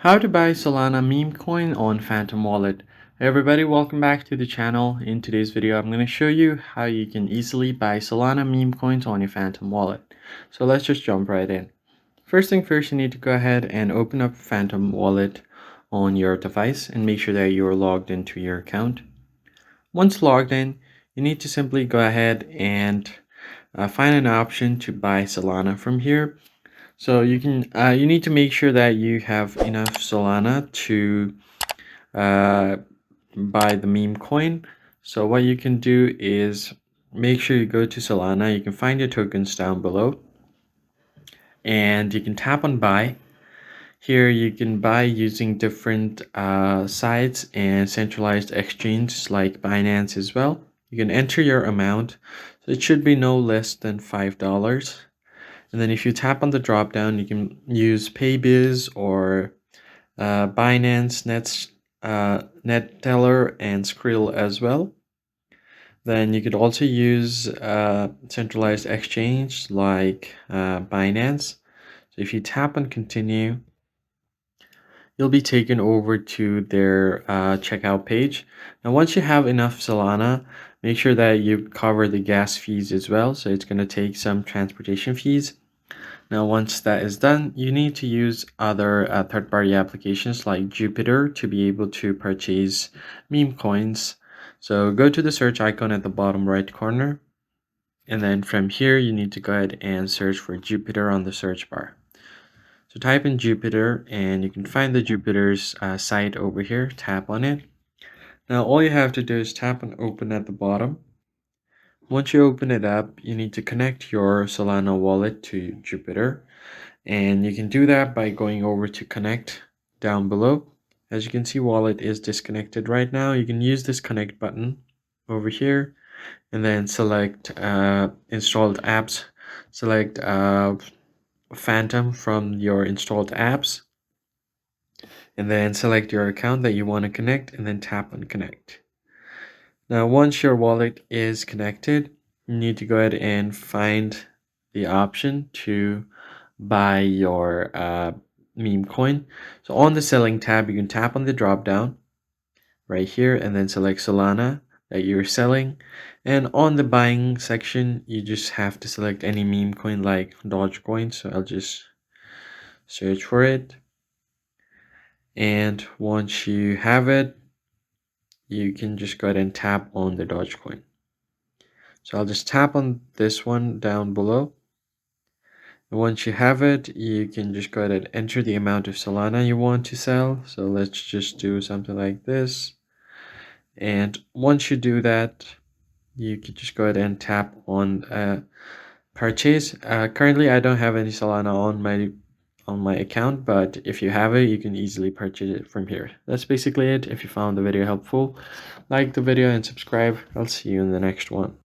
How to buy Solana meme coin on Phantom Wallet. Hey everybody, welcome back to the channel. In today's video, I'm going to show you how you can easily buy Solana meme coins on your Phantom Wallet. So let's just jump right in. First thing first, you need to go ahead and open up Phantom Wallet on your device and make sure that you're logged into your account. Once logged in, you need to simply go ahead and find an option to buy Solana from here. So you need to make sure that you have enough Solana to uh, buy the meme coin. So what you can do is make sure you go to Solana. You can find your tokens down below, and you can tap on buy. Here you can buy using different sites and centralized exchanges like Binance as well. You can enter your amount, so it should be no less than $5. And then if you tap on the drop down, you can use Paybiz or Binance, NetTeller, and Skrill as well. Then you could also use centralized exchange like Binance. So if you tap on continue, you'll be taken over to their checkout page. Now, once you have enough Solana, make sure that you cover the gas fees as well. So it's going to take some transportation fees. Now, once that is done, you need to use other third-party applications like Jupiter to be able to purchase meme coins. So go to the search icon at the bottom right corner. And then from here, you need to go ahead and search for Jupiter on the search bar. So type in Jupiter and you can find the Jupiter's site over here. Tap on it. Now, all you have to do is tap on open at the bottom. Once you open it up, you need to connect your Solana wallet to Jupiter. And you can do that by going over to connect down below. As you can see, wallet is disconnected right now. You can use this connect button over here and then select installed apps. Select Phantom from your installed apps and then select your account that you want to connect and then tap on connect. Now, once your wallet is connected, you need to go ahead and find the option to buy your meme coin. So on the selling tab, you can tap on the drop down right here and then select Solana that you're selling. And on the buying section, you just have to select any meme coin like Dogecoin. So I'll just search for it. And once you have it, you can just go ahead and tap on the Dogecoin. So I'll just tap on this one down below. And once you have it, you can just go ahead and enter the amount of Solana you want to sell. So let's just do something like this. And once you do that, you can just go ahead and tap on purchase. Currently, I don't have any Solana on my account, but if you have it, you can easily purchase it from here. That's basically it. If you found the video helpful, like the video and subscribe. I'll see you in the next one.